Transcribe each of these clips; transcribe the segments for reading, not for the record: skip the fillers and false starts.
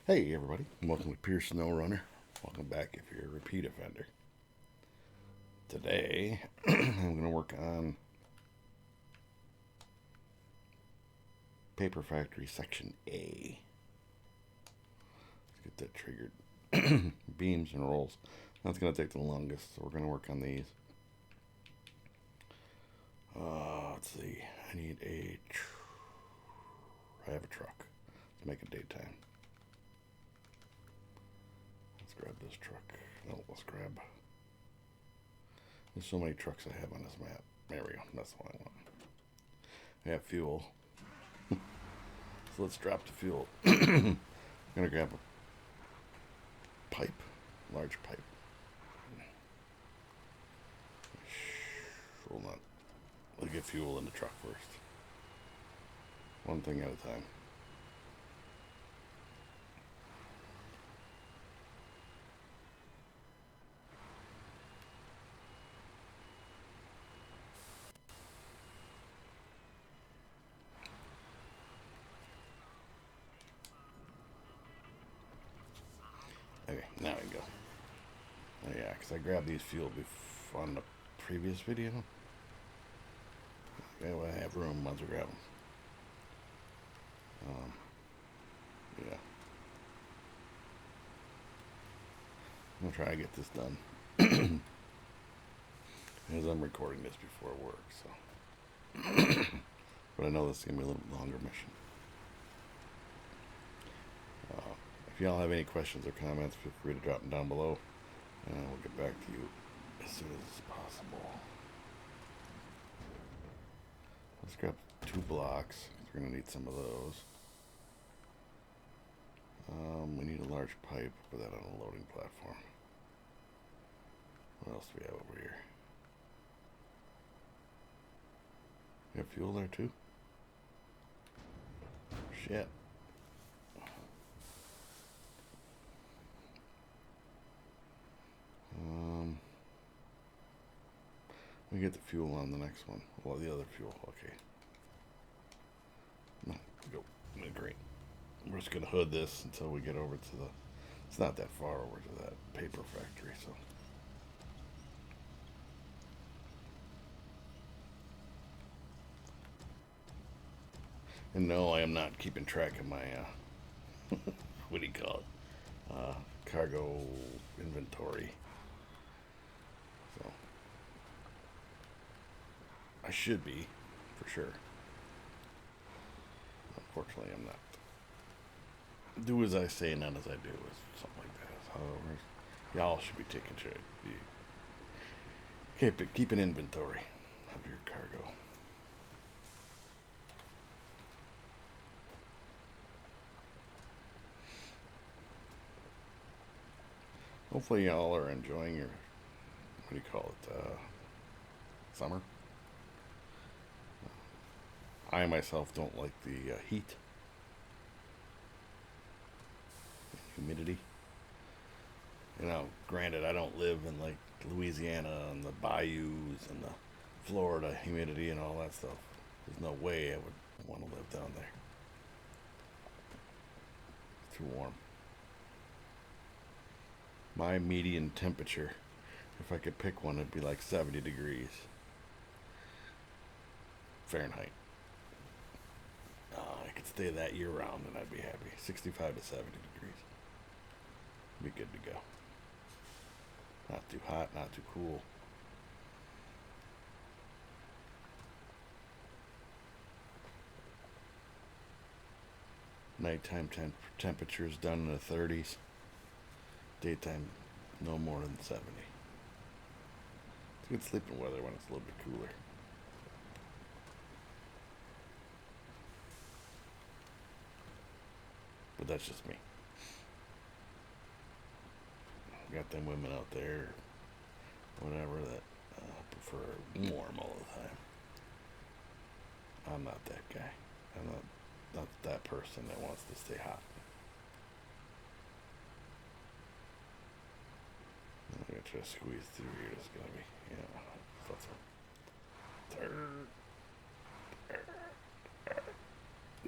Hey everybody, welcome to Pure Snowrunner. Welcome back if you're a repeat offender. Today I'm going to work on Paper Factory Section A. Let's get that triggered. Beams and rolls. That's going to take the longest, so we're going to work on these. Let's see. I need I have a truck. Let's make it daytime. Let's grab this truck. No, let's grab. There's so many trucks I have on this map. There we go. That's the one I want. I have fuel. So let's drop the fuel. I'm going to grab a pipe. Large pipe. Hold on. Let's get fuel in the truck first. One thing at a time. Okay, now we go. Oh yeah, because I grabbed these fuel on the previous video. Okay, well, I have room once we grab them. Yeah. I'm going to try to get this done. As I'm recording this before work, so. But I know this is going to be a little longer mission. If y'all have any questions or comments, feel free to drop them down below, and we'll get back to you as soon as possible. Let's grab 2 blocks. We're going to need some of those. We need a large pipe. Put that on a loading platform. What else do we have over here? We have fuel there too? Shit. We get the fuel on the next one. Well, the other fuel. Okay. No, go. Great. We're just gonna hood this until we get over to the. It's not that far over to that paper factory, so. And no, I am not keeping track of my what do you call it? Cargo inventory. So I should be, for sure. Unfortunately, I'm not. Do as I say, not as I do, is something like that. However, y'all should be taking care. Keep an inventory of your cargo. Hopefully, y'all are enjoying your what do you call it? Summer. I myself don't like the heat, humidity. You know, granted, I don't live in like Louisiana and the bayous and the Florida humidity and all that stuff. There's no way I would want to live down there. It's too warm. My median temperature, if I could pick one, it'd be like 70 degrees Fahrenheit. I could stay that year round and I'd be happy. 65 to 70 degrees. Be good to go. Not too hot, not too cool. Nighttime temperatures down in the 30s. Daytime no more than 70. It's good sleeping weather when it's a little bit cooler. But that's just me. Got them women out there, whatever, that prefer warm all the time. I'm not that guy. I'm not that person that wants to stay hot. I'm gonna try to squeeze through here. It's gonna be, that's what.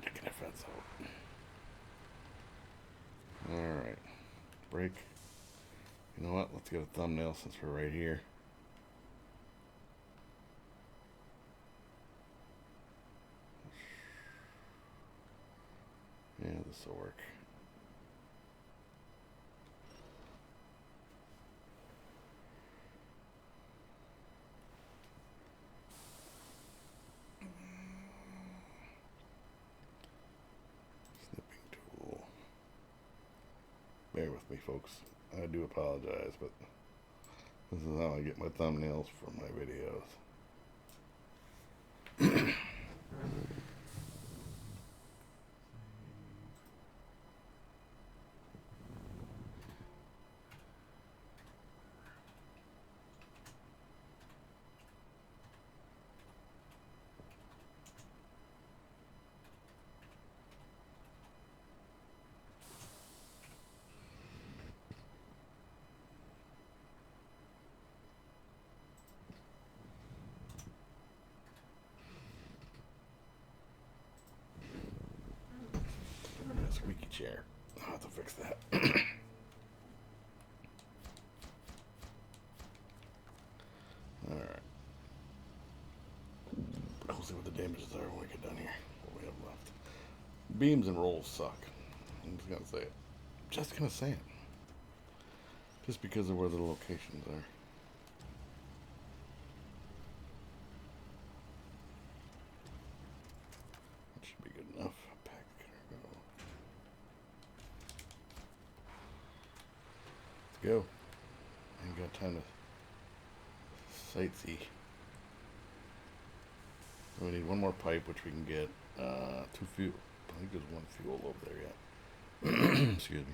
Taking a fence out. break. You know what? Let's get a thumbnail since we're right here. Yeah, this will work. Snipping tool. Bear with me, folks. I do apologize, but this is how I get my thumbnails for my videos. Squeaky chair. I'll have to fix that. Alright. We'll see what the damages are when we get done here. What we have left. Beams and rolls suck. I'm just gonna say it. Just gonna say it. Just because of where the locations are. That should be good enough. Go. Ain't got time to sightsee. So we need one more pipe, which we can get 2 fuel. I think there's 1 fuel over there yet. Excuse me.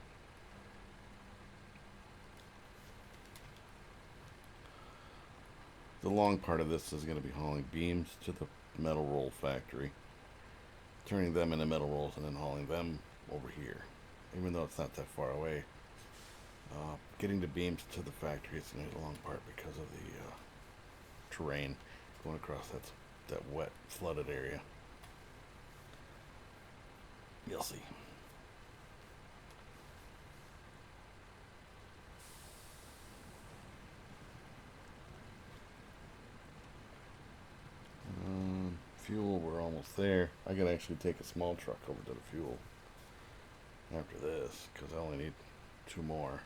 The long part of this is going to be hauling beams to the metal roll factory, turning them into metal rolls, and then hauling them over here. Even though it's not that far away. Getting the beams to the factory is going to be a long part because of the terrain going across that wet, flooded area. You'll see. Fuel, we're almost there. I can actually take a small truck over to the fuel after this because I only need 2 more.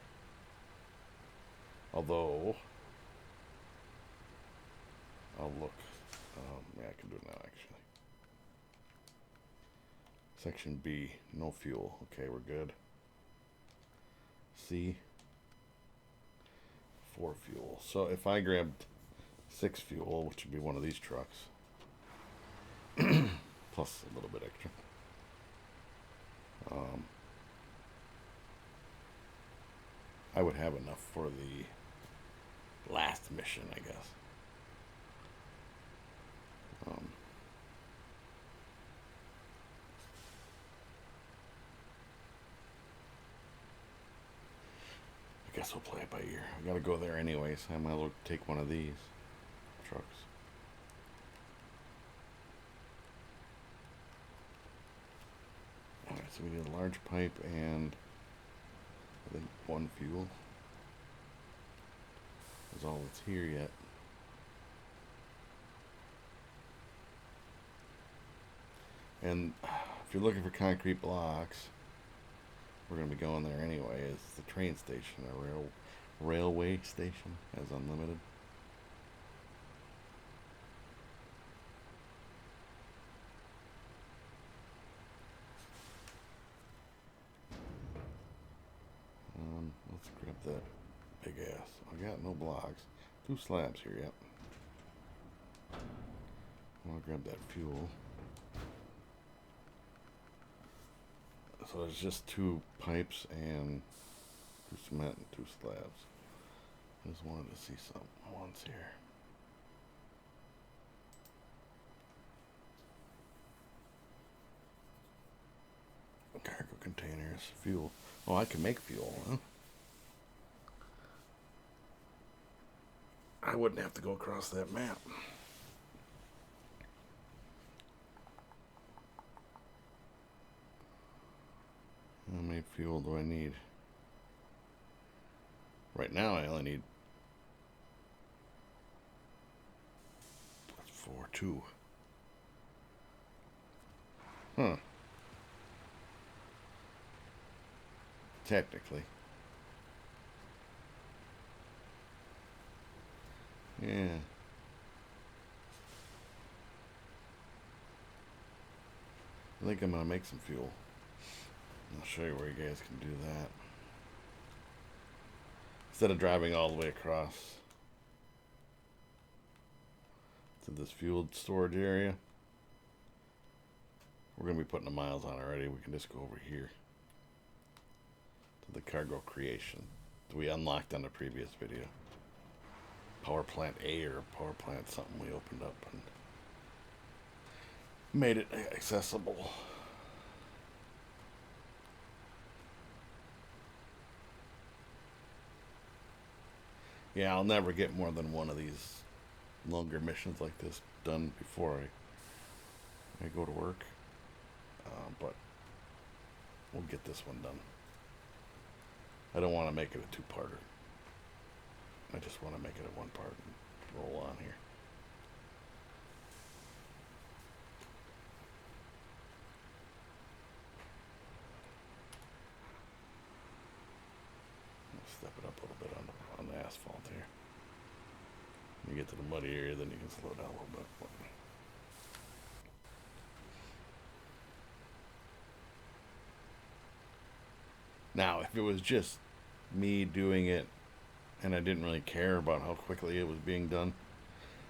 Although, I'll look. Yeah, I can do it now, actually. Section B, no fuel. Okay, we're good. C, 4 fuel. So if I grabbed 6 fuel, which would be one of these trucks, plus a little bit extra, I would have enough for the last mission, I guess. I guess we'll play it by ear. I gotta go there anyways. I might as well take one of these trucks. Alright, so we need a large pipe and I think 1 fuel. That's all that's here yet. And if you're looking for concrete blocks, we're going to be going there anyway. It's the train station, a railway station has unlimited. Let's grab that big ass. I got no blocks. 2 slabs here yet. I'll grab that fuel. So there's just 2 pipes and 2 cement and 2 slabs. I just wanted to see something once here. Cargo containers, fuel. Oh, I can make fuel, huh? I wouldn't have to go across that map. How many fuel do I need? Right now I only need 4, 2. Huh. Technically. Yeah. I think I'm going to make some fuel. I'll show you where you guys can do that. Instead of driving all the way across to this fuel storage area, we're going to be putting the miles on already. We can just go over here to the cargo creation that we unlocked on the previous video. Power plant A or power plant something we opened up and made it accessible. Yeah, I'll never get more than one of these longer missions like this done before I go to work. But we'll get this one done. I don't want to make it a two-parter. I just want to make it a one part and roll on here. I'll step it up a little bit on the asphalt here. When you get to the muddy area, then you can slow down a little bit. Now, if it was just me doing it and I didn't really care about how quickly it was being done,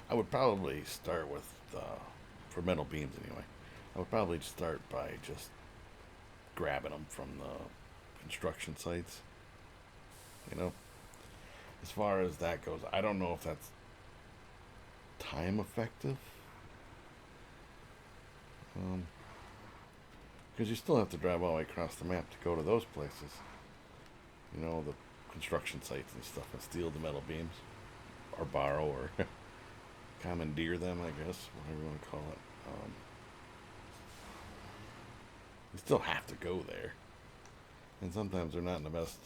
I would probably start with, for metal beams anyway, I would probably start by just grabbing them from the construction sites. You know, as far as that goes, I don't know if that's time effective. Because you still have to drive all the way across the map to go to those places. You know, the construction sites and stuff, and steal the metal beams. Or borrow, or commandeer them, I guess, whatever you want to call it. You still have to go there. And sometimes they're not in the best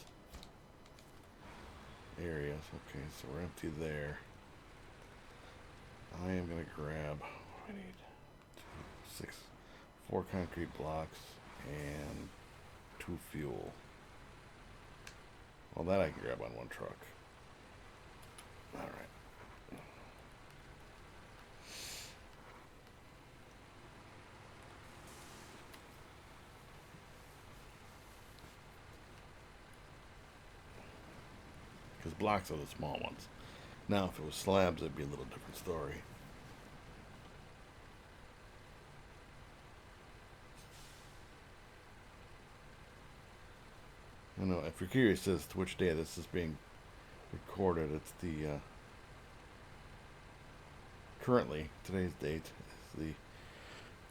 areas. Okay, so we're empty there. I am going to grab, what do I need? 4 concrete blocks and 2 fuel. Well, that I can grab on one truck. All right. Because blocks are the small ones. Now, if it was slabs, it'd be a little different story. I know, if you're curious as to which day this is being recorded, it's the, currently, today's date is the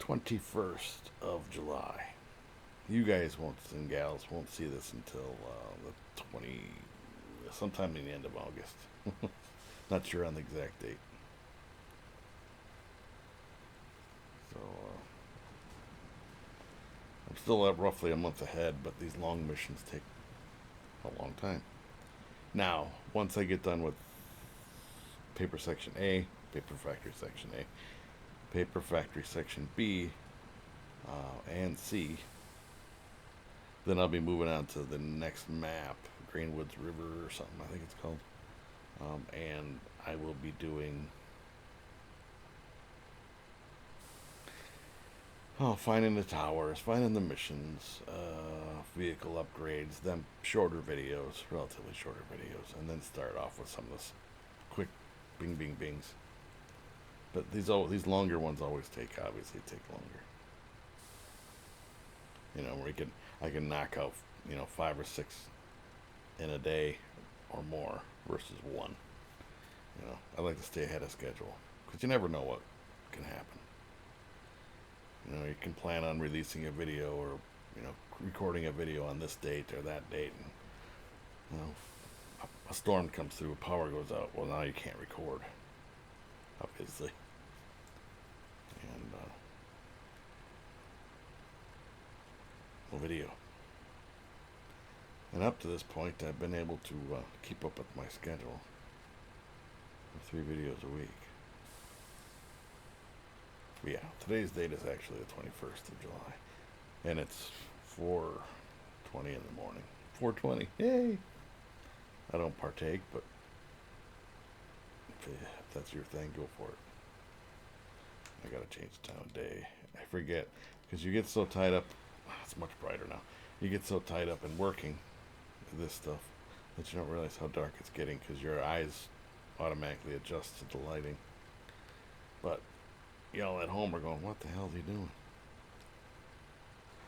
21st of July. You guys won't, and gals, won't see this until, the 20, sometime in the end of August. Not sure on the exact date. So, I'm still at roughly a month ahead, but these long missions take a long time. Now, once I get done with paper section A, paper factory section A, paper factory section B, and C, then I'll be moving on to the next map, Greenwoods River or something, I think it's called. And I will be doing finding the towers, finding the missions, vehicle upgrades, then shorter videos, relatively shorter videos, and then start off with some of this quick bing bing bings. But these longer ones always obviously take longer. You know, where I can knock out, 5 or 6 in a day or more versus one. You know, I like to stay ahead of schedule because you never know what can happen. You know, you can plan on releasing a video or, recording a video on this date or that date, and, a storm comes through, power goes out. Well, now you can't record, obviously. And, no video. And up to this point, I've been able to keep up with my schedule of 3 videos a week. But yeah, today's date is actually the 21st of July. And it's 4:20 in the morning. 4:20, yay! I don't partake, but if that's your thing, go for it. I gotta change the time of day. I forget, because you get so tied up. It's much brighter now. You get so tied up in working this stuff that you don't realize how dark it's getting, because your eyes automatically adjust to the lighting. But y'all at home are going, what the hell is he doing?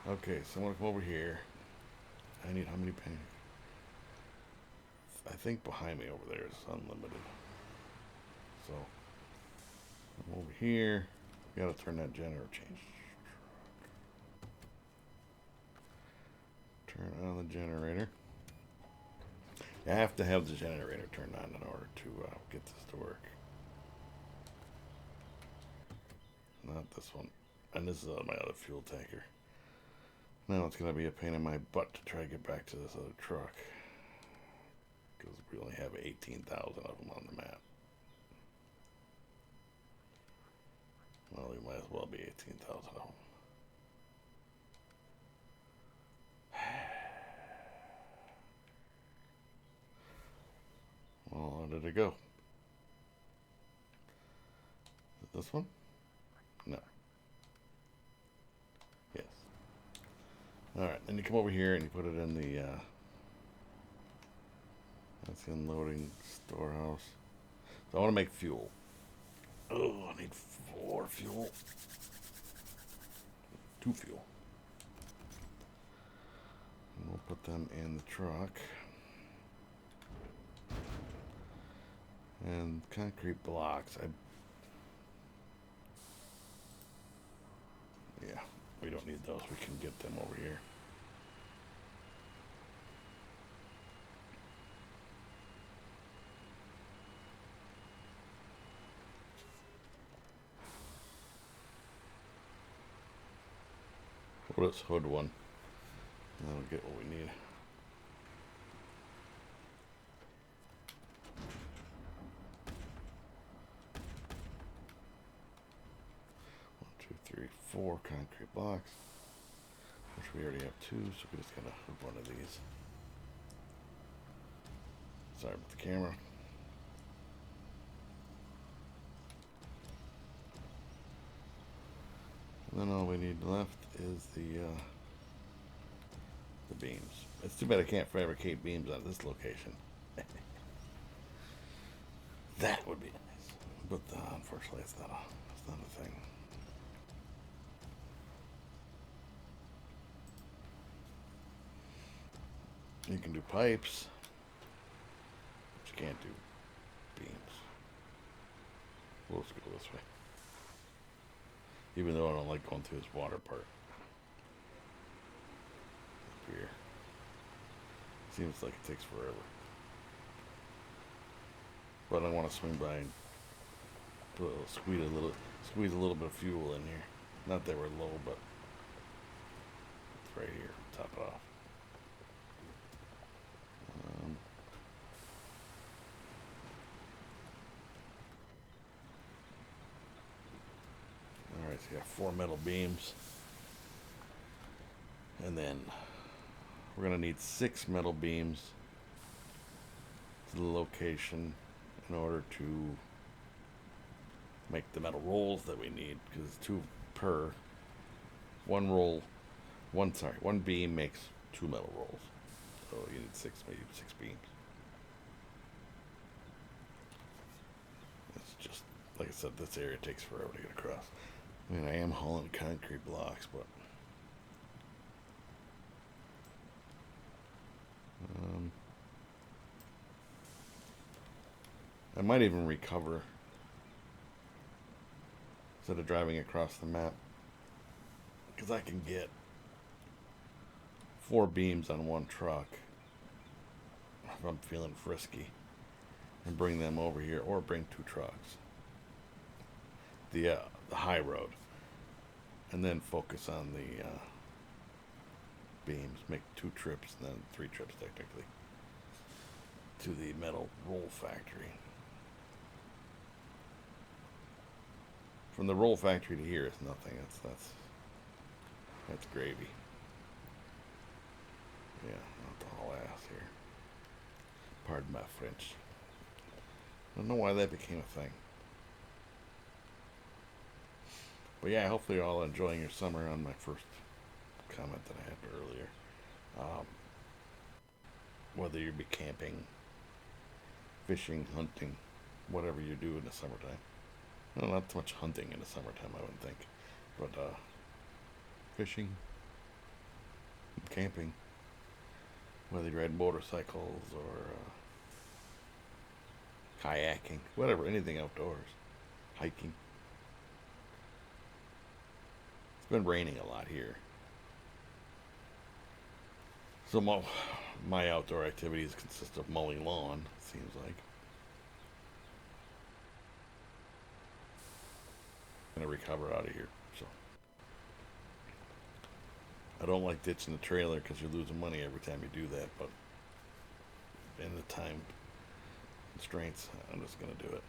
Okay, so I'm gonna come over here. I need how many pancakes? I think behind me over there is unlimited. So I'm over here. Gotta turn that generator change. Turn on the generator. I have to have the generator turned on in order to get this to work. Not this one. And this is my other fuel tanker. Now it's going to be a pain in my butt to try to get back to this other truck. Because we only have 18,000 of them on the map. Well, we might as well be 18,000 of them. Well, how did it go? Is it this one? No. Yes. Alright, then you come over here and you put it in the, that's the unloading storehouse. So I want to make fuel. Oh, I need 4 fuel. 2 fuel. And we'll put them in the truck. And concrete blocks. Yeah, we don't need those. We can get them over here. What is hood one? That'll get what we need. One, two, three, 4 concrete blocks. Which we already have 2, so we just gotta hook one of these. Sorry about the camera. And then all we need left is the beams. It's too bad I can't fabricate beams on this location. That would be nice, but unfortunately, it's not a thing. You can do pipes, but you can't do beams. We'll just go this way. Even though I don't like going through this water part. Up here. Seems like it takes forever. But I want to swing by and squeeze a little bit of fuel in here. Not that we're low, but it's right here. Top it off. Alright, so you got 4 metal beams. And then we're going to need 6 metal beams to the location in order to make the metal rolls that we need, because it's 2 per. One beam makes 2 metal rolls. So you need 6 beams. It's just, like I said, this area takes forever to get across. I mean, I am hauling concrete blocks, but I might even recover instead of driving across the map, because I can get 4 beams on 1 truck if I'm feeling frisky, and bring them over here, or bring 2 trucks, the high road, and then focus on the beams, make 2 trips, and then 3 trips technically, to the metal roll factory. From the roll factory to here is nothing. That's gravy. Yeah, not the whole ass here. Pardon my French. I don't know why that became a thing. But yeah, hopefully you're all enjoying your summer on my first comment that I had earlier. Whether you be camping, fishing, hunting, whatever you do in the summertime. Well, not so much hunting in the summertime, I wouldn't think. But fishing, camping, whether you ride motorcycles or kayaking, whatever, anything outdoors, hiking. It's been raining a lot here. So my outdoor activities consist of mowing lawn, seems like. I'm gonna recover out of here, so. I don't like ditching the trailer because you're losing money every time you do that, but in the time constraints, I'm just gonna do it.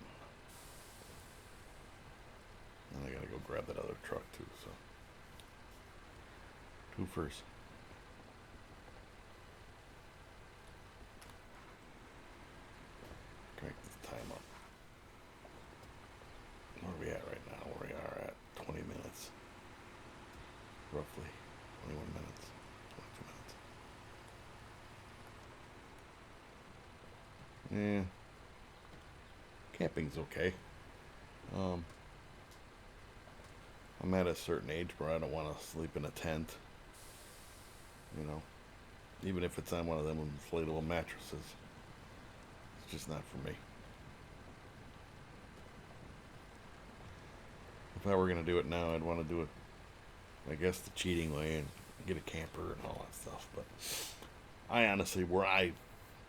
And I gotta go grab that other truck too, so. 2 first. Crank this time up. Where are we at right now? We are at 20 minutes. Roughly. 21 minutes. 22 minutes. Yeah. Camping's okay. I'm at a certain age where I don't want to sleep in a tent. You know. Even if it's on one of them inflatable mattresses. It's just not for me. If I were going to do it now, I'd want to do it, I guess, the cheating way and get a camper and all that stuff. But I honestly, where I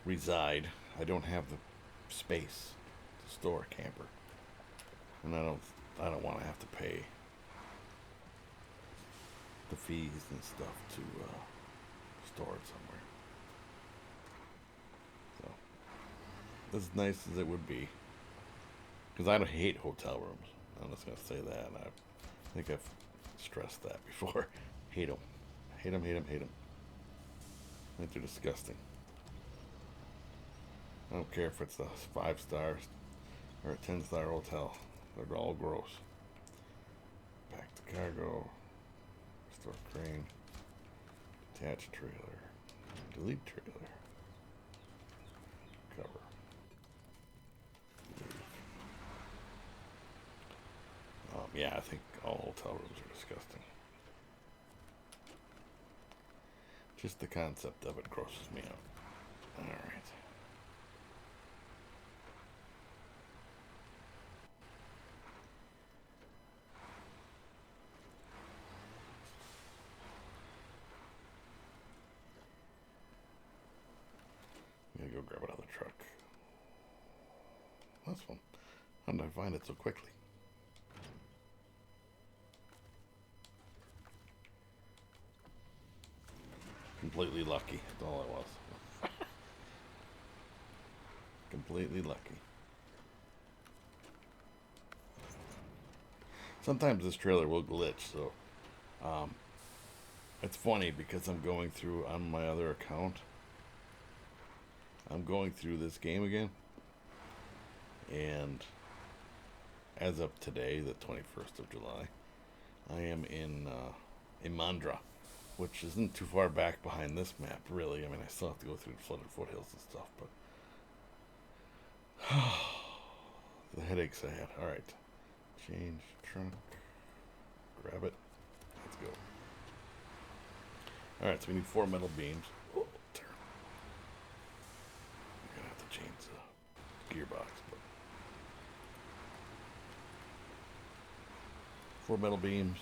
reside, I don't have the space to store a camper. And I don't want to have to pay the fees and stuff to store it somewhere. So, as nice as it would be, because I don't hate hotel rooms. I'm just going to say that. And I think I've stressed that before. Hate them. Hate them, hate them, hate them. I think they're disgusting. I don't care if it's a 5-star or a 10-star hotel. They're all gross. Pack the cargo. Store crane. Detach trailer. Delete trailer. Cover. Yeah, I think all hotel rooms are disgusting. Just the concept of it grosses me out. Alright. I'm gonna go grab another truck. That's fun. How did I find it so quickly? Completely lucky. That's all it was. Completely lucky. Sometimes this trailer will glitch, so it's funny because I'm going through on my other account. I'm going through this game again, and as of today, the 21st of July, I am in Imandra, which isn't too far back behind this map, really. I mean, I still have to go through the flooded foothills and stuff, but the headaches I had. All right, change truck, grab it, let's go. All right, so we need 4 metal beams. Oh, turn. We're gonna have to change the gearbox, but 4 metal beams.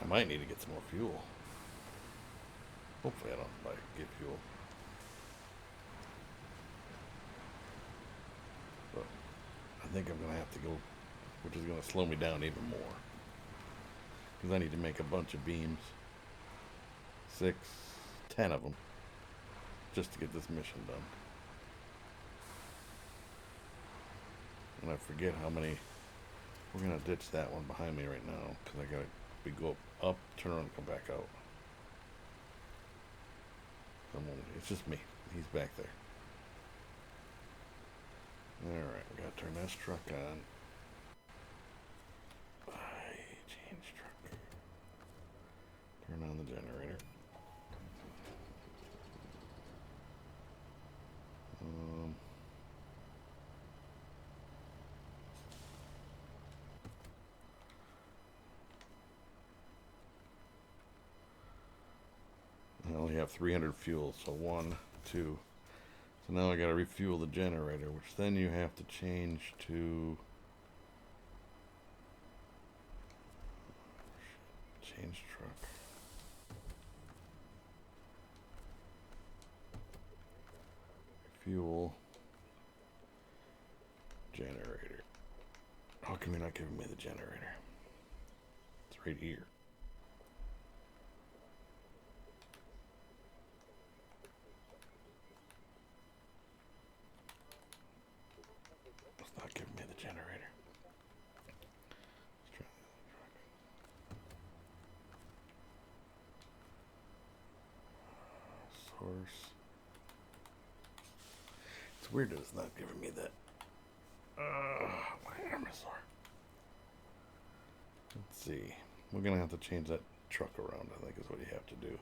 I might need to get some more fuel. Hopefully I don't get fuel. But think I'm gonna have to go, which is gonna slow me down even more, because I need to make a bunch of beams, 6, 10 of them, just to get this mission done. And I forget how many. We're gonna ditch that one behind me right now because I gotta go up, turn around, and come back out. It's just me. He's back there. Alright, we gotta turn this truck on. Change truck. Turn on the generator. I only have 300 fuel, so 1, 2. So now I gotta refuel the generator, which then you have to change to change truck. Fuel generator. How come you're not giving me the generator? It's right here. Give me the generator. Let's try the other truck. Source. It's weird that it's not giving me that. My arm is sore. Let's see. We're gonna have to change that truck around, I think is what you have to do.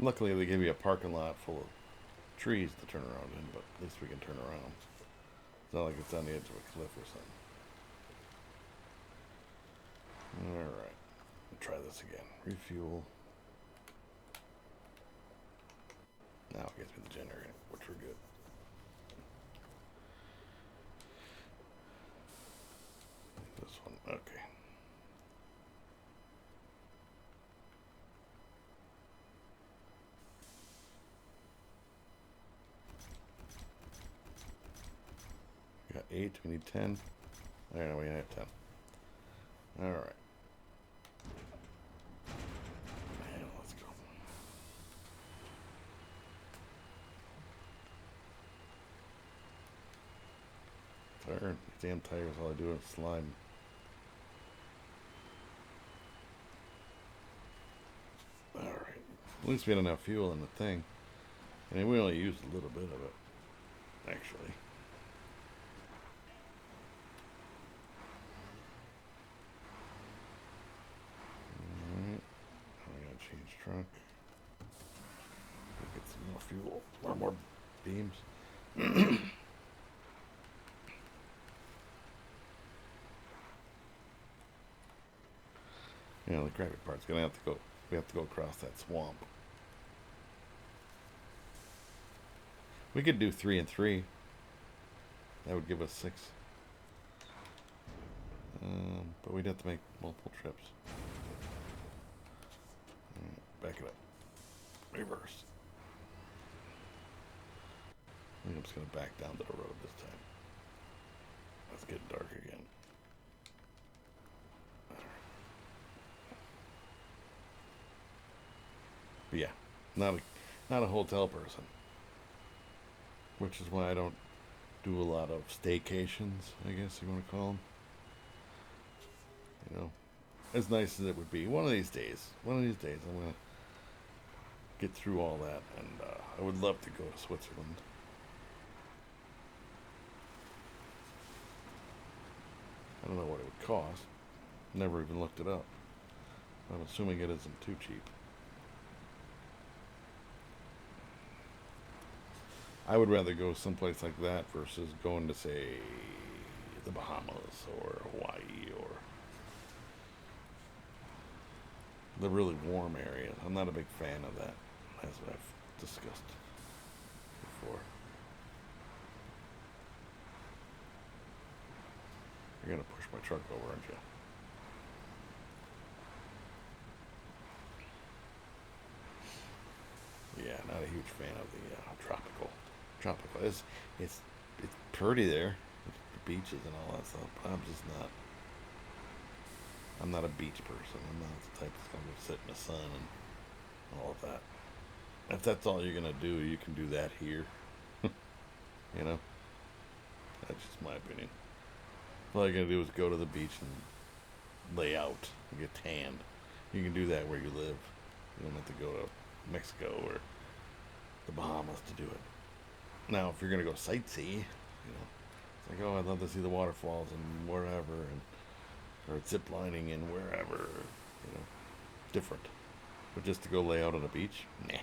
Luckily, they give you a parking lot full of trees to turn around in, but at least we can turn around. It's not like it's on the edge of a cliff or something. Alright, try this again. Refuel. Now it gets me the generator, which we're good. This one, okay. We got 8, we need 10. I know we have 10. Alright. Let's go. Turn. These damn tires, all I do is slide. Alright. At least we had enough fuel in the thing. I mean, we only used a little bit of it, actually. Truck. Get some more fuel or more beams. Yeah, the crappy part's gonna have to go. We have to go across that swamp. We could do 3 and 3. That would give us 6. But we'd have to make multiple trips. Back it up. Reverse. I think I'm just going to back down to the road this time. Let's get dark again. But yeah, not a hotel person. Which is why I don't do a lot of staycations, I guess you want to call them. You know, as nice as it would be. One of these days I'm going to get through all that, and I would love to go to Switzerland. I don't know what it would cost. Never even looked it up. I'm assuming it isn't too cheap. I would rather go someplace like that versus going to, say, the Bahamas or Hawaii or the really warm areas. I'm not a big fan of that, as I've discussed before. You're gonna push my truck over, aren't you? Yeah, not a huge fan of the tropical. Tropical. It's pretty there, the beaches and all that stuff. But I'm just not. I'm not a beach person. I'm not the type that's gonna go sit in the sun and all of that. If that's all you're gonna do, you can do that here. You know, that's just my opinion. All you're gonna do is go to the beach and lay out and get tanned. You can do that where you live. You don't have to go to Mexico or the Bahamas to do it. Now, if you're gonna go sightsee, it's like, oh, I'd love to see the waterfalls and wherever, and or zip lining and wherever, different. But just to go lay out on a beach, nah. You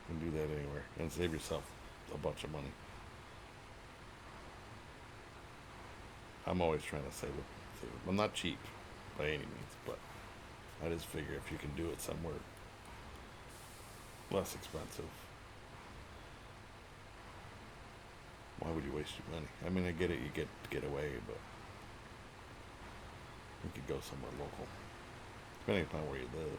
can do that anywhere and save yourself a bunch of money. I'm always trying to save it. I'm not cheap by any means, but I just figure if you can do it somewhere less expensive, why would you waste your money? I mean, I get it, you get away, but you could go somewhere local, depending upon where you live.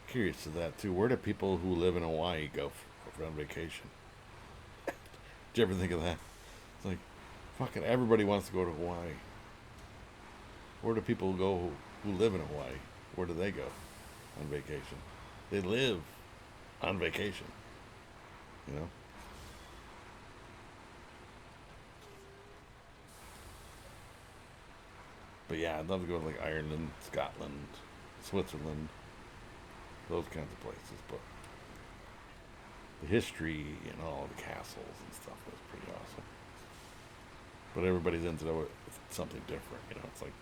Curious to that too. Where do people who live in Hawaii go for on vacation? Did you ever think of that? It's like, fucking everybody wants to go to Hawaii. Where do people go who live in Hawaii? Where do they go on vacation? They live on vacation, you know? But yeah, I'd love to go to like Ireland, Scotland, Switzerland, those kinds of places. But the history and all the castles and stuff was pretty awesome. But everybody's into it with something different, It's like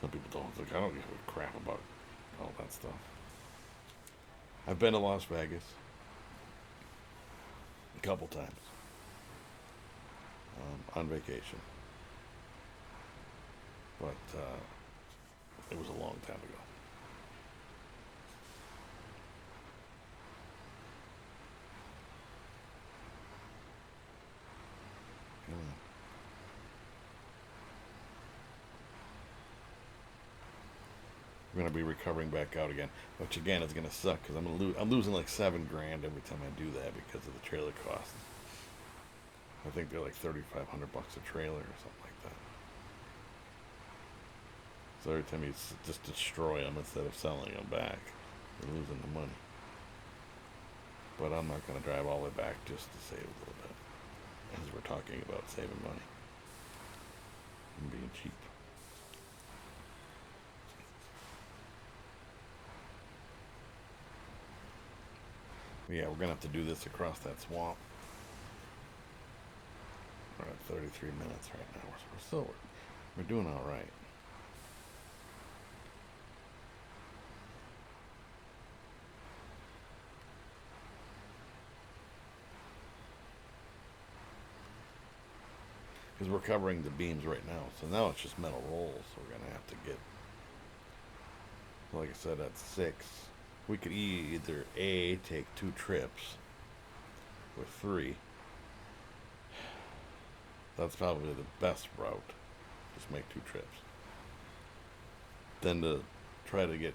some people don't. It's like I don't give a crap about all that stuff. I've been to Las Vegas a couple times on vacation, but it was a long time ago. Yeah. I'm gonna be recovering back out again, which again is gonna suck because I'm losing like $7,000 every time I do that because of the trailer costs. I think they're like $3,500 a trailer or something like that. So every time you just destroy them instead of selling them back, you're losing the money. But I'm not gonna drive all the way back just to save a little bit, as we're talking about saving money and being cheap. Yeah, we're gonna have to do this across that swamp. We're at 33 minutes right now. We're doing all right. Because we're covering the beams right now, so now it's just metal rolls. So we're gonna have to get, like I said, at 6. We could either A, take 2 trips, or 3. That's probably the best route. Just make 2 trips. Then to try to get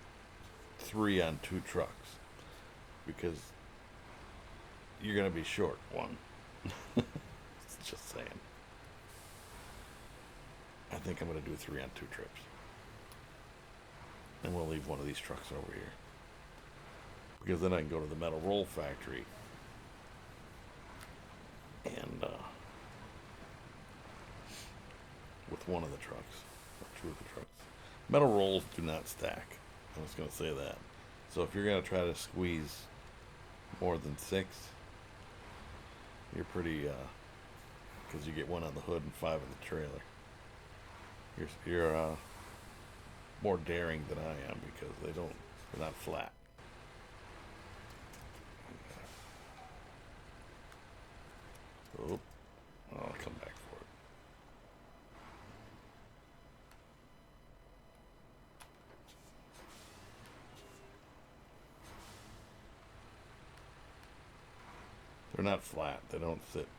3 on 2 trucks. Because you're going to be short 1. Just saying. I think I'm going to do 3 on 2 trips. And we'll leave one of these trucks over here. Because then I can go to the metal roll factory and with one of the trucks or 2 of the trucks. Metal rolls do not stack. I was going to say that. So if you're going to try to squeeze more than 6, you're pretty because you get 1 on the hood and 5 in the trailer. You're more daring than I am because they're not flat. Oh, I'll come back for it. They're not flat. They don't sit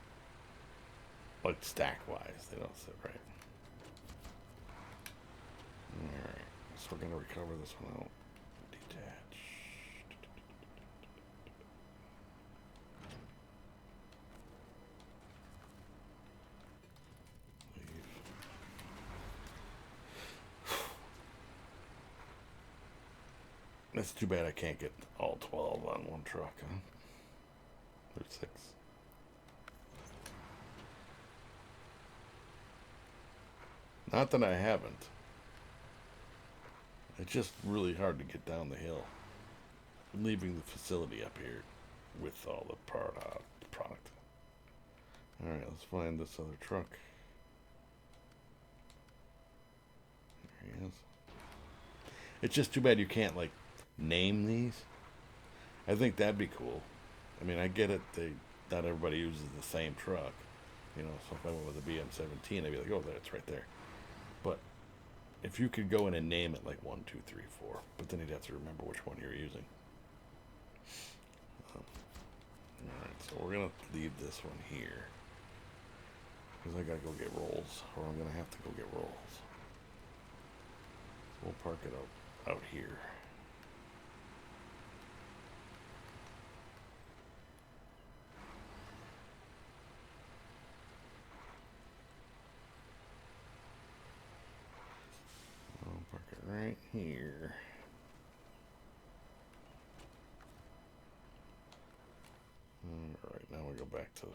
Like stack wise, they don't sit right. Alright, so we're gonna recover this one out. Detach. Leave. It's too bad I can't get all 12 on one truck, huh? Or 6. Not that I haven't. It's just really hard to get down the hill. Leaving the facility up here with all the product. Alright, let's find this other truck. There he is. It's just too bad you can't, like, name these. I think that'd be cool. I mean, I get it. Not everybody uses the same truck. You know, so if I went with a BM17, I'd be like, oh, that's right there. But if you could go in and name it like 1, 2, 3, 4, but then you'd have to remember which one you're using. Alright, so we're going to leave this one here. Because I got to go get rolls, or I'm going to have to go get rolls. We'll park it out here. I'll park it right here. Alright, now we go back to the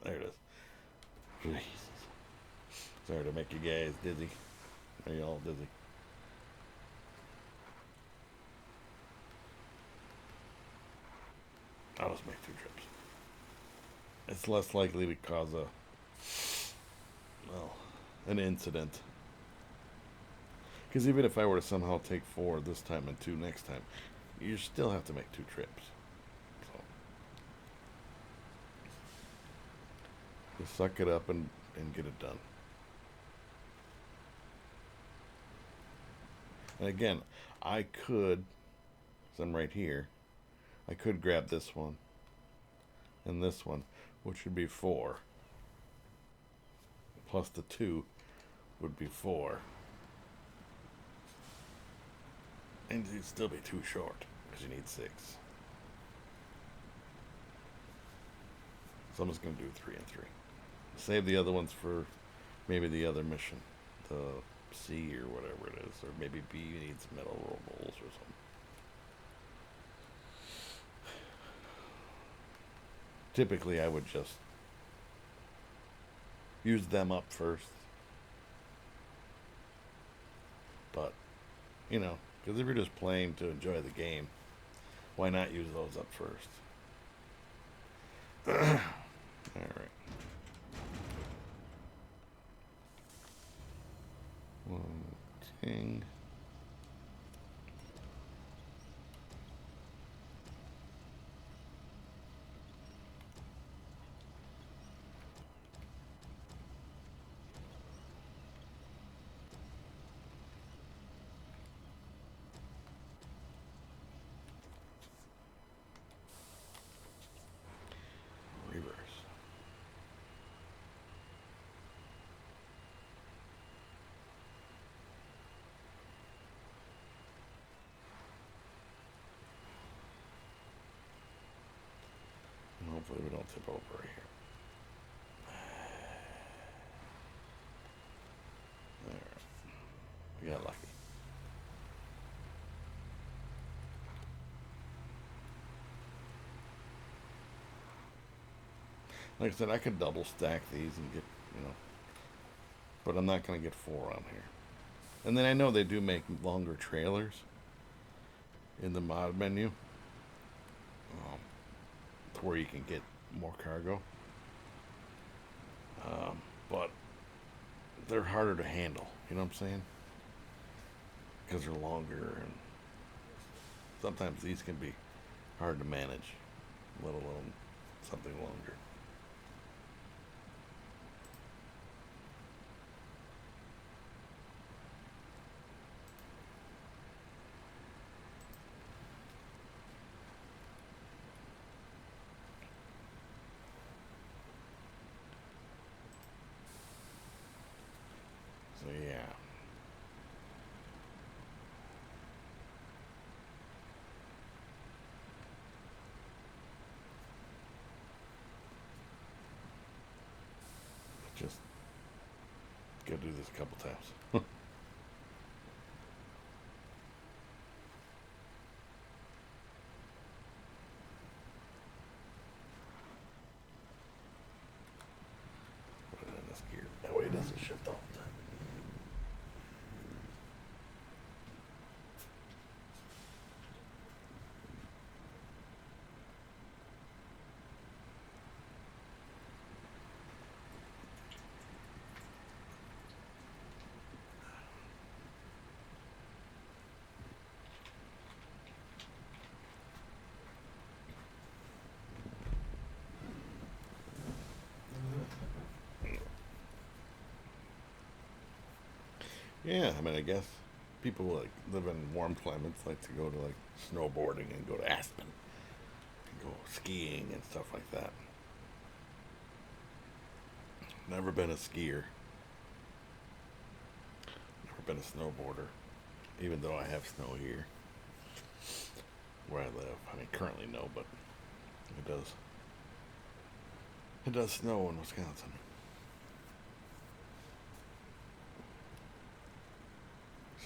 there it is. Jesus. Sorry to make you guys dizzy. Are you all dizzy? I'll just make 2 trips. It's less likely to cause an incident. Because even if I were to somehow take 4 this time and 2 next time, you still have to make 2 trips. So just suck it up and get it done. And again, I could, because I'm right here, I could grab this one and this one, which would be 4. Plus the 2 would be 4. And you'd still be too short, because you need 6. So I'm just going to do 3 and 3. Save the other ones for maybe the other mission. The C or whatever it is. Or maybe B needs metal rolls or something. Typically, I would just use them up first. But, you know, because if you're just playing to enjoy the game, why not use those up first? Alright. One, ting. Reverse. And hopefully we don't tip over here. There. We got lucky. Like I said, I could double stack these and get, you know, but I'm not going to get 4 on here. And then I know they do make longer trailers in the mod menu, to where you can get more cargo. But they're harder to handle, you know what I'm saying? Because they're longer, and sometimes these can be hard to manage, let alone something longer. just gotta do this a couple times. Put it in this gear. That way it doesn't shift all the time. Yeah, I mean, I guess people like live in warm climates like to go to like snowboarding and go to Aspen and go skiing and stuff like that. Never been a skier, never been a snowboarder, even though I have snow here where I live. I mean, currently no, but it does. It does snow in Wisconsin.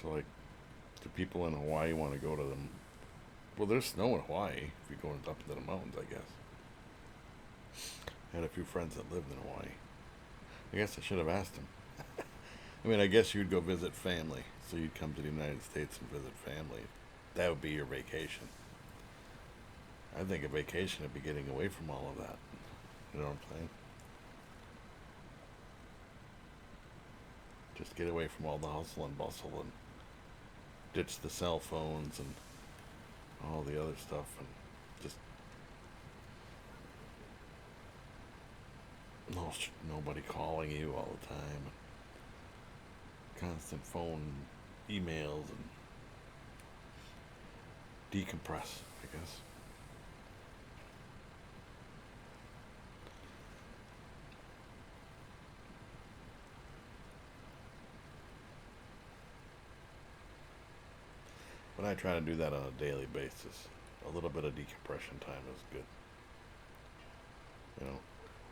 So like, do people in Hawaii want to go to them? Well, there's snow in Hawaii if you go up into the mountains, I guess. I had a few friends that lived in Hawaii. I guess I should have asked them. I mean, I guess you'd go visit family, so you'd come to the United States and visit family. That would be your vacation. I think a vacation would be getting away from all of that. You know what I'm saying? Just get away from all the hustle and bustle and ditch the cell phones and all the other stuff and just nobody calling you all the time. Constant phone emails and decompress, I guess. But I try to do that on a daily basis. A little bit of decompression time is good. You know.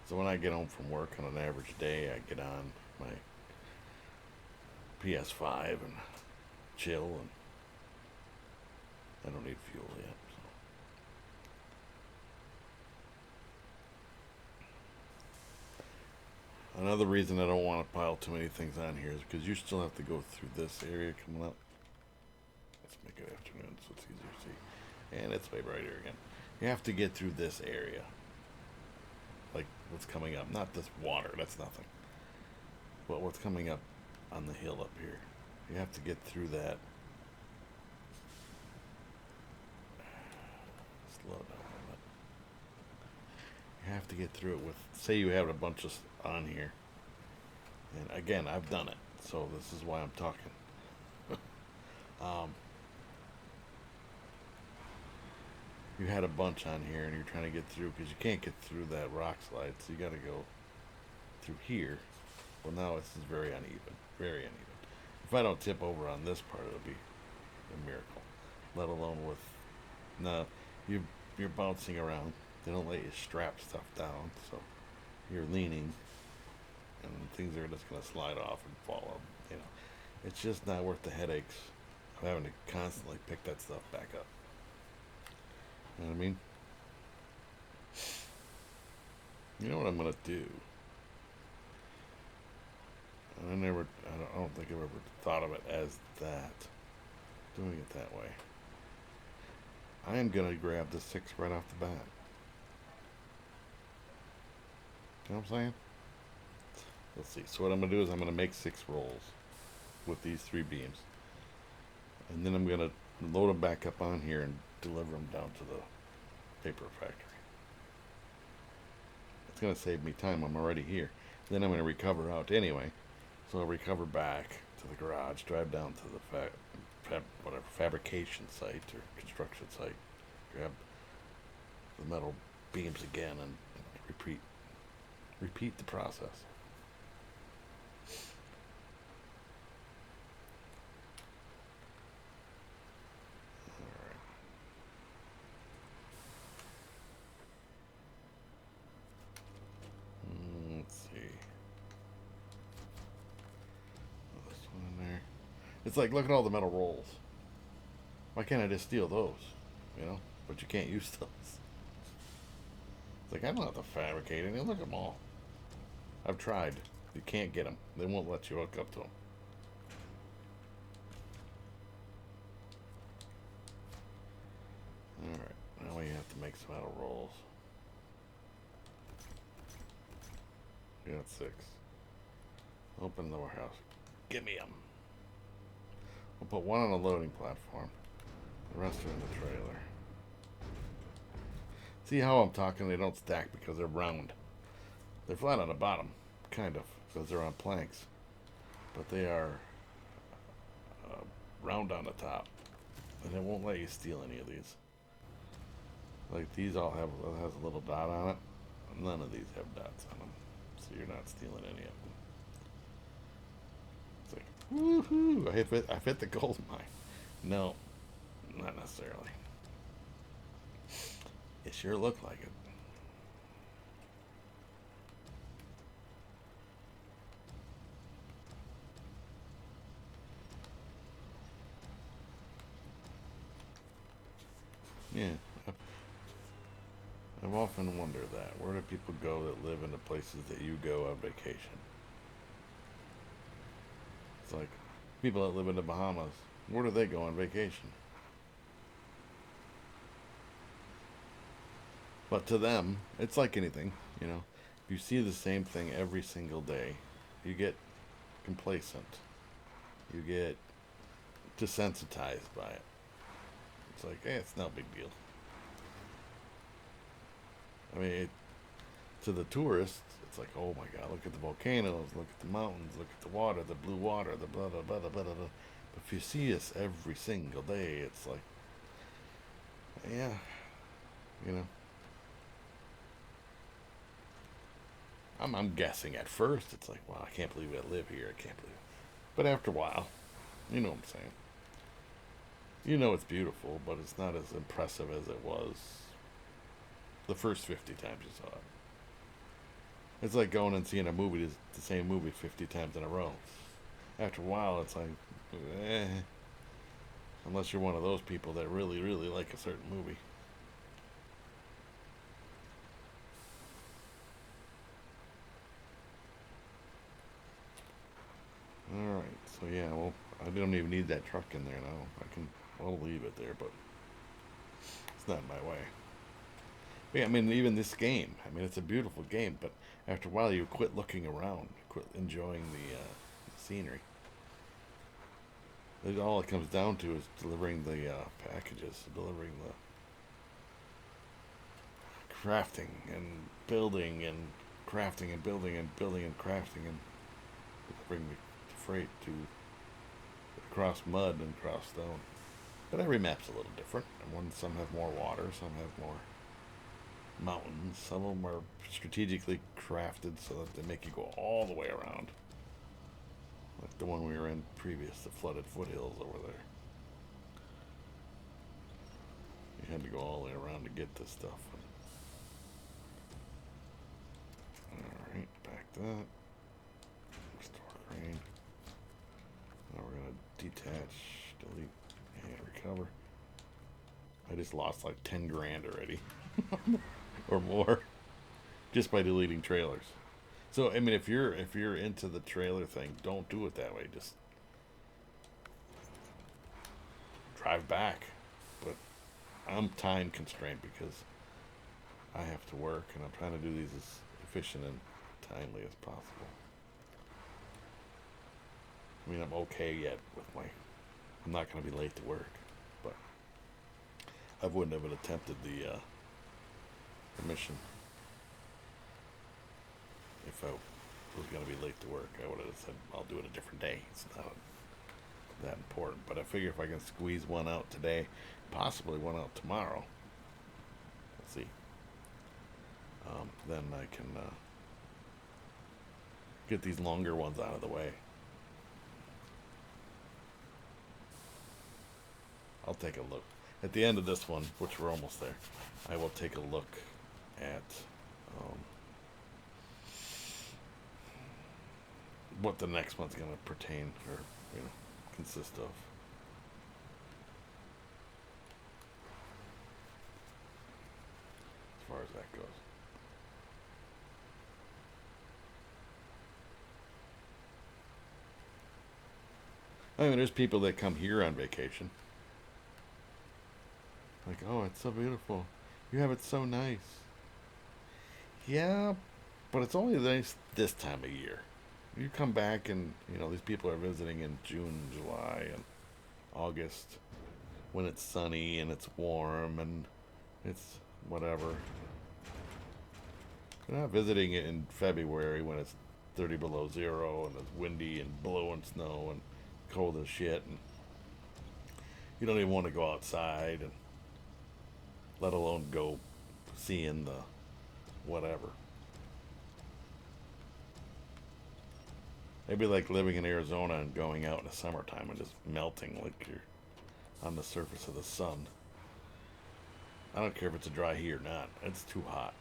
So when I get home from work on an average day, I get on my PS5 and chill, and I don't need fuel yet. So. Another reason I don't want to pile too many things on here is because you still have to go through this area coming up. Let's make it afternoon so it's easier to see. And it's way brighter again. You have to get through this area. Like what's coming up. Not this water, that's nothing. But what's coming up on the hill up here. You have to get through that. Slow down a bit. You have to get through it with, say you have a bunch of on here. And again, I've done it. So this is why I'm talking. You had a bunch on here and you're trying to get through because you can't get through that rock slide, so you got to go through here. Well, now this is very uneven, very uneven. If I don't tip over on this part, it'll be a miracle. Let alone with, no, you're bouncing around. They don't let you strap stuff down, so you're leaning, and things are just gonna slide off and fall up. You know, it's just not worth the headaches of having to constantly pick that stuff back up. You know what I mean? You know what I'm gonna do? And I don't think I've ever thought of it as that. Doing it that way. I am gonna grab the 6 right off the bat. You know what I'm saying? Let's see. So what I'm gonna do is I'm gonna make 6 rolls with these 3 beams, and then I'm gonna load them back up on here and deliver them down to the paper factory. It's going to save me time. I'm already here. Then I'm going to recover out anyway. So I'll recover back to the garage, drive down to the fabrication site or construction site, grab the metal beams again, and repeat the process. Let's see. It's like, look at all the metal rolls. Why can't I just steal those? You know? But you can't use those. It's like, I don't have to fabricate any. Look at them all. I've tried. You can't get them. They won't let you hook up to them. Alright. Now we have to make some metal rolls. We got 6. Open the warehouse. Give me them. We'll put one on a loading platform. The rest are in the trailer. See how I'm talking? They don't stack because they're round. They're flat on the bottom, kind of, because they're on planks. But they are round on the top. And it won't let you steal any of these. Like these all has a little dot on it. None of these have dots on them. So you're not stealing any of them. It's like, woohoo! I've hit the gold mine. No, not necessarily. It sure looked like it. Yeah. I've often wondered that. Where do people go that live in the places that you go on vacation? It's like people that live in the Bahamas. Where do they go on vacation? But to them, it's like anything, you know. If you see the same thing every single day, you get complacent. You get desensitized by it. It's like, hey, it's no big deal. I mean, to the tourists, it's like, oh my God, look at the volcanoes, look at the mountains, look at the water, the blue water, the blah, blah, blah, blah, blah, blah. But if you see us every single day, it's like, yeah, you know. I'm guessing at first, it's like, wow, I can't believe I live here, I can't believe it. But after a while, you know what I'm saying. You know it's beautiful, but it's not as impressive as it was the first 50 times you saw it. It's like going and seeing a movie, the same movie 50 times in a row. After a while, it's like, eh. Unless you're one of those people that really, really like a certain movie. Alright, so yeah, well, I don't even need that truck in there now. I'll leave it there, but it's not in my way. But yeah, I mean, even this game, I mean, it's a beautiful game, but after a while you quit looking around, you quit enjoying the scenery. All it comes down to is delivering the packages, delivering the crafting and building and crafting and building and building and crafting and delivering the freight to across mud and across stone. But every map's a little different. And some have more water, some have more mountains. Some of them are strategically crafted so that they make you go all the way around. Like the one we were in previous, the flooded foothills over there. You had to go all the way around to get this stuff. Alright, back that. Restore the rain. Now we're going to detach, delete, and recover. I just lost like 10 grand already. Or more. Just by deleting trailers. So I mean if you're into the trailer thing, don't do it that way. Just drive back. But I'm time constrained because I have to work and I'm trying to do these as efficient and timely as possible. I mean, I'm okay yet with I'm not going to be late to work, but I wouldn't have attempted the mission if I was going to be late to work. I would have said, I'll do it a different day. It's not that important, but I figure if I can squeeze one out today, possibly one out tomorrow, let's see, then I can get these longer ones out of the way. I'll take a look. At the end of this one, which we're almost there, I will take a look at what the next one's going to pertain or consist of. As far as that goes. I mean, there's people that come here on vacation. Like, oh, it's so beautiful. You have it so nice. Yeah, but it's only nice this time of year. You come back and, these people are visiting in June, July, and August when it's sunny and it's warm and it's whatever. They're not visiting it in February when it's 30 below zero and it's windy and blowing snow and cold as shit, and you don't even want to go outside, and let alone go seeing the whatever. It'd be like living in Arizona and going out in the summertime and just melting like you're on the surface of the sun. I don't care if it's a dry heat or not. It's too hot.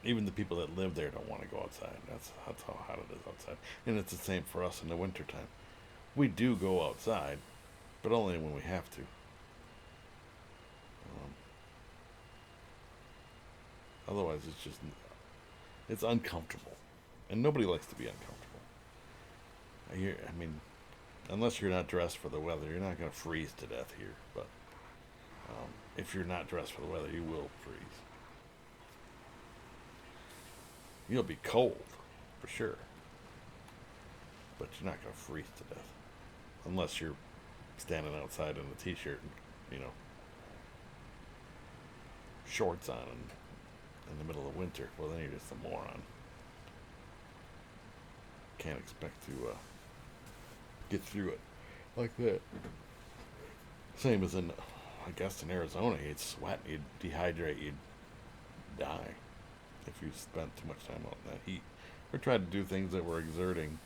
Even the people that live there don't want to go outside. That's how hot it is outside. And it's the same for us in the wintertime. We do go outside, but only when we have to. Otherwise, it's uncomfortable. And nobody likes to be uncomfortable. I mean, unless you're not dressed for the weather, you're not going to freeze to death here. But if you're not dressed for the weather, you will freeze. You'll be cold, for sure. But you're not going to freeze to death. Unless you're standing outside in a t-shirt and, shorts on in the middle of winter. Well, then you're just a moron. Can't expect to get through it like that. Same as in, I guess, in Arizona. You'd sweat, you'd dehydrate, you'd die if you spent too much time out in that heat. Or tried to do things that were exerting,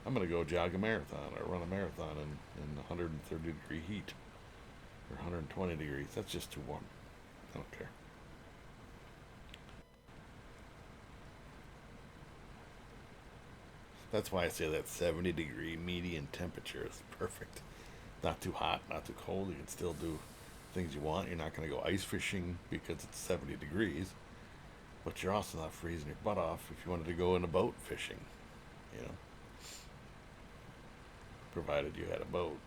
I'm going to go jog a marathon or run a marathon in 130 degree heat or 120 degrees. That's just too warm. I don't care. That's why I say that 70 degree median temperature is perfect. Not too hot, not too cold. You can still do things you want. You're not going to go ice fishing because it's 70 degrees. But you're also not freezing your butt off if you wanted to go in a boat fishing, provided you had a boat.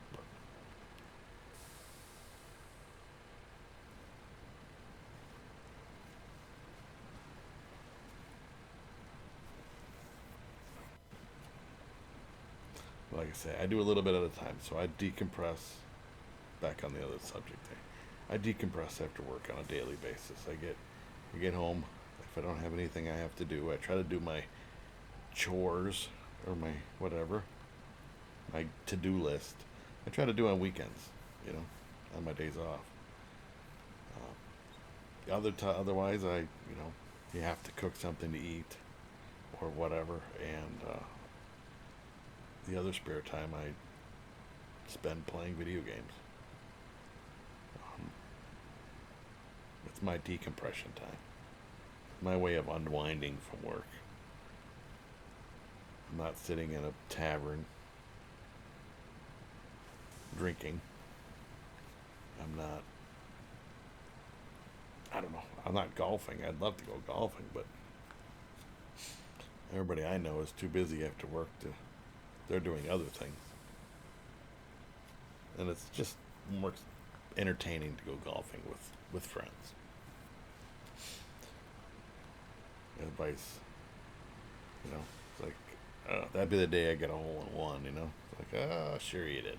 Like I say, I do a little bit at a time, so I decompress. Back on the other subject there, I decompress after work on a daily basis. I get home. If I don't have anything I have to do, I try to do my chores or my whatever, my to-do list. I try to do on weekends, on my days off. Otherwise, you have to cook something to eat or whatever, and the other spare time I spend playing video games. It's my decompression time. My way of unwinding from work. I'm not sitting in a tavern drinking. I'm not golfing. I'd love to go golfing, but everybody I know is too busy after work they're doing other things. And it's just more entertaining to go golfing with friends. Advice, it's like, that'd be the day I get a hole in one, It's like, sure you did.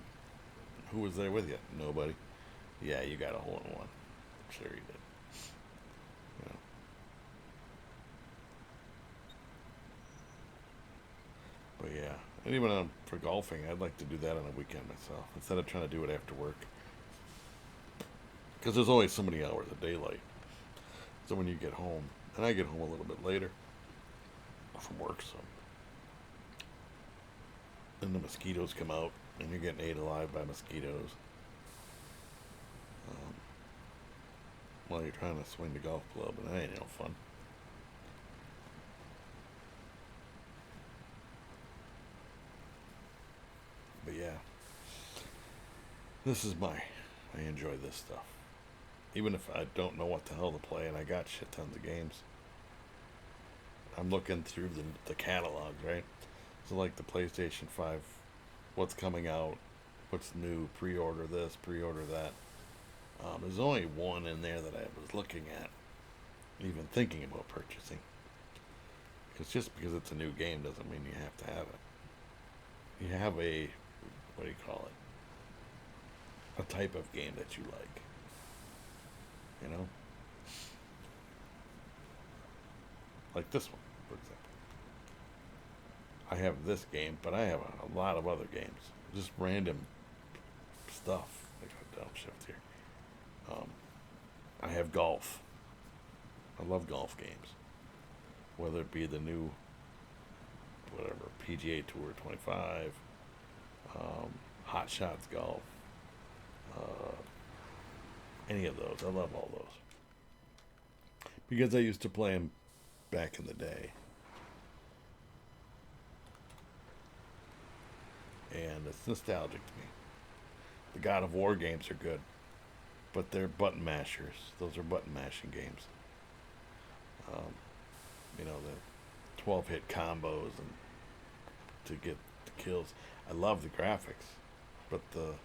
Who was there with you? Nobody. Yeah, you got a hole in one. Sure you did. But yeah, and even for golfing, I'd like to do that on a weekend myself instead of trying to do it after work. Because there's only so many hours of daylight. So when you get home, and I get home a little bit later from work, so then the mosquitoes come out, and you're getting ate alive by mosquitoes while you're trying to swing the golf club, and that ain't no fun. This is I enjoy this stuff. Even if I don't know what the hell to play and I got shit tons of games. I'm looking through the catalog, right? So like the PlayStation 5, what's coming out, what's new, pre-order this, pre-order that. There's only one in there that I was looking at, even thinking about purchasing. Because just because it's a new game doesn't mean you have to have it. You have what do you call it? A type of game that you like. You know? Like this one, for example. I have this game, but I have a lot of other games. Just random stuff. I got downshift here. I have golf. I love golf games. Whether it be the new, whatever, PGA Tour 25, Hot Shots Golf, any of those. I love all those. Because I used to play them back in the day. And it's nostalgic to me. The God of War games are good, but they're button mashers. Those are button mashing games. You know, the 12 hit combos and to get the kills. I love the graphics, but the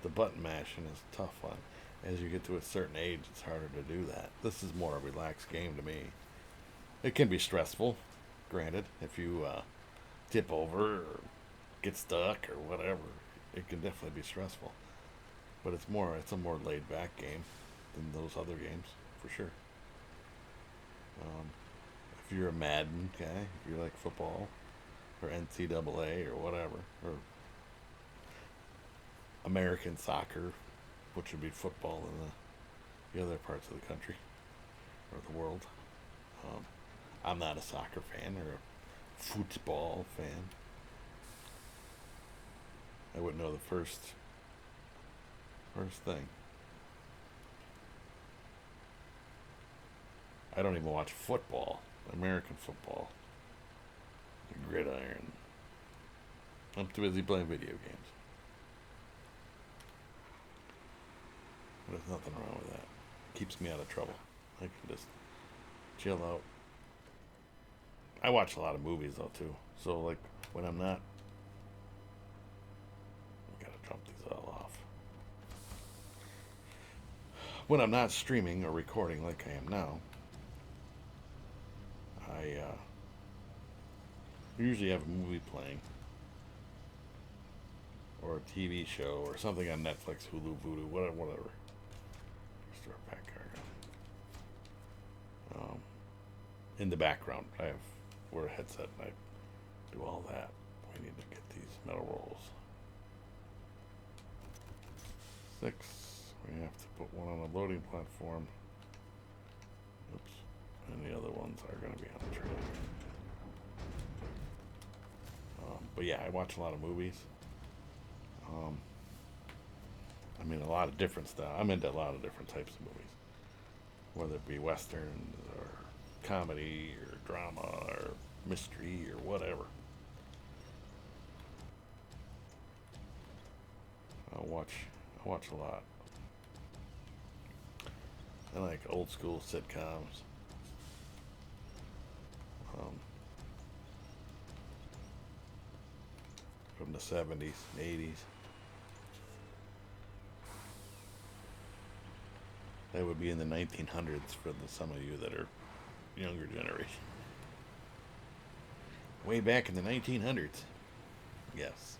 button mashing is tough on. As you get to a certain age, it's harder to do that. This is more a relaxed game to me. It can be stressful, granted, if you tip over or get stuck or whatever. It can definitely be stressful, but it's a more laid back game than those other games for sure. If you're a Madden guy, if you like football or NCAA or whatever, or American soccer, which would be football in the other parts of the country or the world. I'm not a soccer fan or a football fan. I wouldn't know the first thing. I don't even watch football, American football, the gridiron. I'm too busy playing video games. There's nothing wrong with that. Keeps me out of trouble. I can just chill out. I watch a lot of movies though too. So like when I'm not, I gotta drop these all off. When I'm not streaming or recording like I am now, I usually have a movie playing or a TV show or something on Netflix, Hulu, Vudu, whatever. Just our back card. In the background, I wear a headset and I do all that. We need to get these metal rolls. 6. We have to put one on a loading platform. Oops. And the other ones are going to be on the trailer. But yeah, I watch a lot of movies. I mean, a lot of different stuff. I'm into a lot of different types of movies, whether it be westerns or comedy or drama or mystery or whatever. I watch a lot. I like old school sitcoms. From the 70s, 80s. That would be in the 1900s for some of you that are younger generation. Way back in the 1900s. Yes.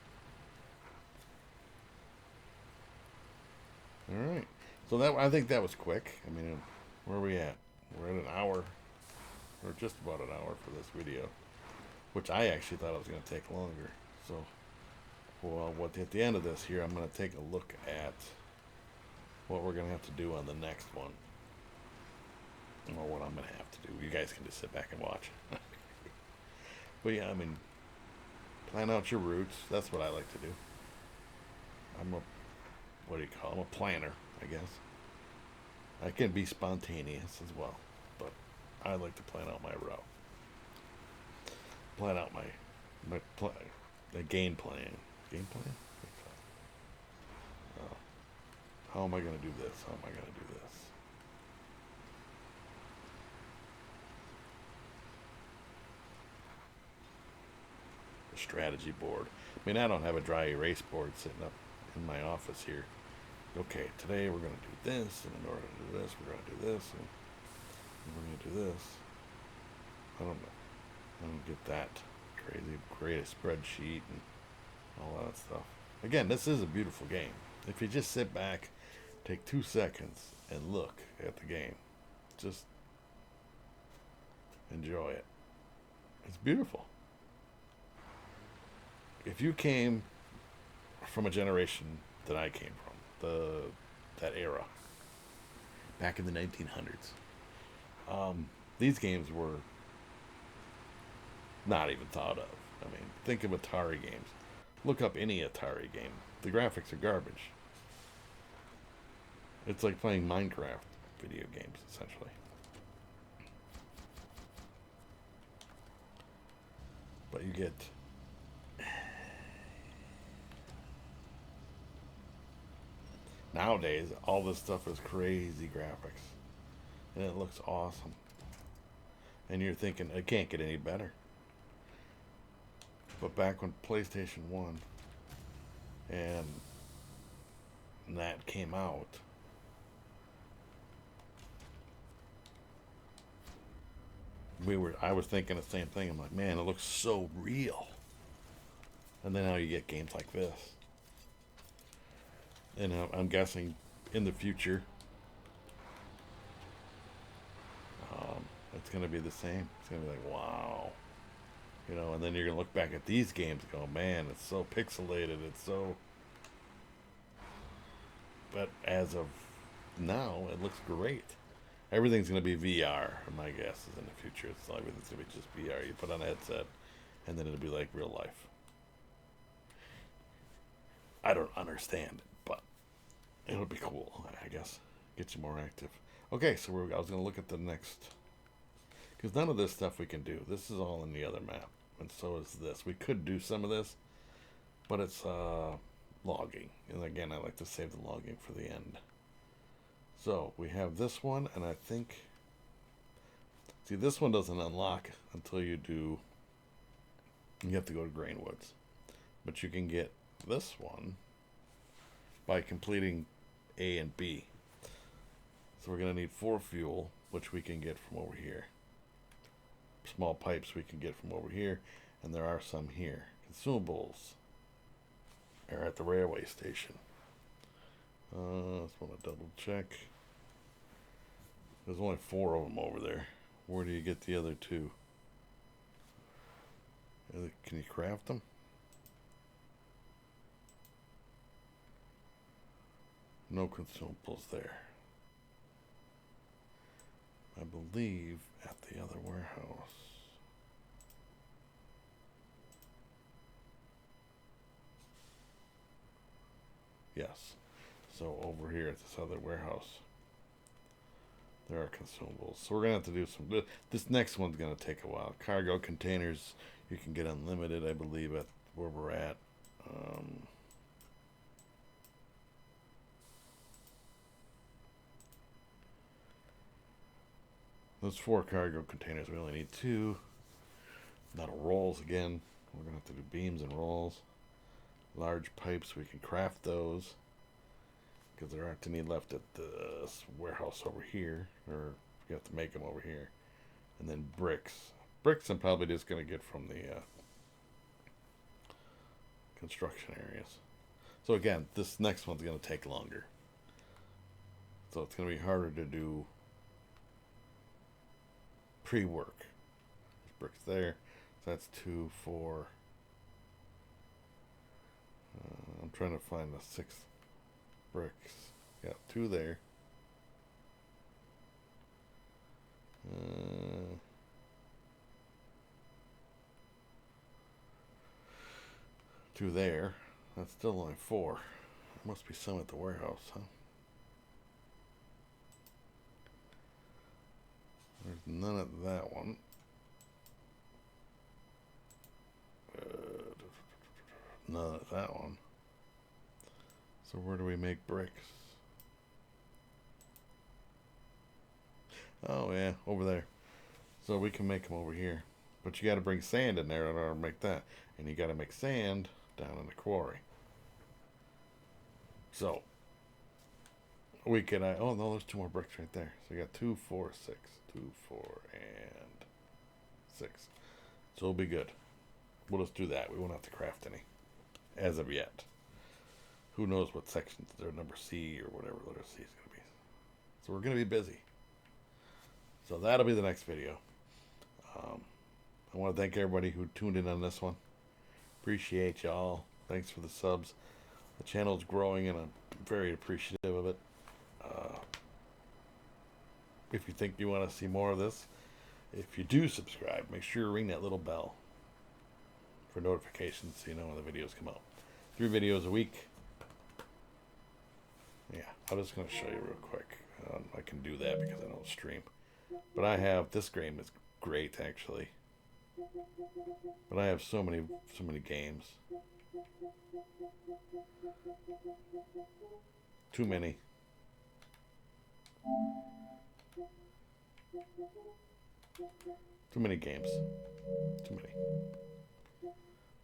All right. So I think that was quick. I mean, where are we at? We're at an hour, or just about an hour for this video, which I actually thought it was going to take longer. So, well, at the end of this here, I'm going to take a look at what we're going to have to do on the next one, or what I'm going to have to do. You guys can just sit back and watch. But yeah, I mean, plan out your routes. That's what I like to do. I'm a planner, I guess. I can be spontaneous as well, but I like to plan out my route. Plan out the game plan. Game plan? How am I going to do this? How am I going to do this? The strategy board. I mean, I don't have a dry erase board sitting up in my office here. Okay, today we're going to do this, and in order to do this, we're going to do this, and we're going to do this. I don't know. I don't get that crazy. Create a spreadsheet and all that stuff. Again, this is a beautiful game. If you just sit back, take 2 seconds, and look at the game, just enjoy it. It's beautiful. If you came from a generation that I came from, that era, back in the 1900s, these games were not even thought of. I mean, think of Atari games. Look up any Atari game. The graphics are garbage. It's like playing Minecraft video games, essentially. But you get nowadays, all this stuff is crazy graphics. And it looks awesome. And you're thinking, it can't get any better. But back when PlayStation 1 and that came out, I was thinking the same thing. I'm like, man, it looks so real. And then now you get games like this. And I'm guessing in the future, it's going to be the same. It's going to be like, wow. You know, and then you're going to look back at these games and go, man, it's so pixelated. It's so... But as of now, it looks great. Everything's going to be VR, my guess is in the future. It's not everything's going to be just VR. You put on a headset, and then it'll be like real life. I don't understand it, but it would be cool, I guess. Get you more active. Okay, so I was going to look at the next... Because none of this stuff we can do. This is all in the other map. And so is this. We could do some of this, but it's logging. And again, I like to save the logging for the end. So we have this one, and I think... See, this one doesn't unlock until you do... You have to go to Grainwoods. But you can get this one by completing A and B. So we're going to need 4 fuel, which we can get from over here. Small pipes we can get from over here, and there are some here. Consumables are at the railway station. Just want to double check. There's only 4 of them over there. Where do you get the other 2? Can you craft them? No consumables there. I believe at the other warehouse. Yes. So over here at this other warehouse, there are consumables. So we're going to have to do some... This next one's going to take a while. Cargo containers, you can get unlimited, I believe, at where we're at. Those 4 cargo containers, we only need 2. That'll rolls again. We're going to have to do beams and rolls. Large pipes, we can craft those. Because there aren't any left at the warehouse over here. Or you have to make them over here. And then bricks. Bricks I'm probably just going to get from the construction areas. So again, this next one's going to take longer. So it's going to be harder to do pre-work. There's bricks there. So that's 2, 4. I'm trying to find the 6th bricks. Yeah, 2 there. 2 there. That's still only 4. There must be some at the warehouse, huh? There's none at that one. None at that one. So where do we make bricks? Oh yeah, over there. So we can make them over here. But you got to bring sand in there in order to make that. And you got to make sand down in the quarry. So we can. Oh no, there's 2 more bricks right there. So we got 2, 4, 6, 2, 4, and 6. So we'll be good. We'll just do that. We won't have to craft any as of yet. Who knows what sections they're number C or whatever letter C is going to be. So we're going to be busy. So that'll be the next video. I want to thank everybody who tuned in on this one. Appreciate y'all. Thanks for the subs. The channel's growing and I'm very appreciative of it. If you think you want to see more of this, if you do subscribe, make sure you ring that little bell for notifications so you know when the videos come out. 3 videos a week. Yeah, I'm just going to show you real quick. I can do that because I don't stream. But I have, this game is great actually. But I have so many games. Too many. Too many games. Too many.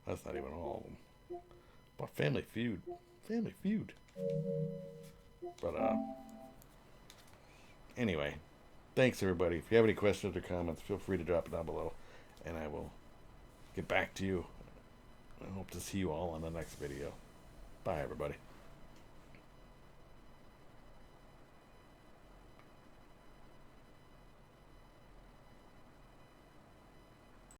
That's not even all of them. But Family Feud. Family Feud. But anyway, thanks everybody. If you have any questions or comments, feel free to drop it down below and I will get back to you. I hope to see you all on the next video. Bye everybody.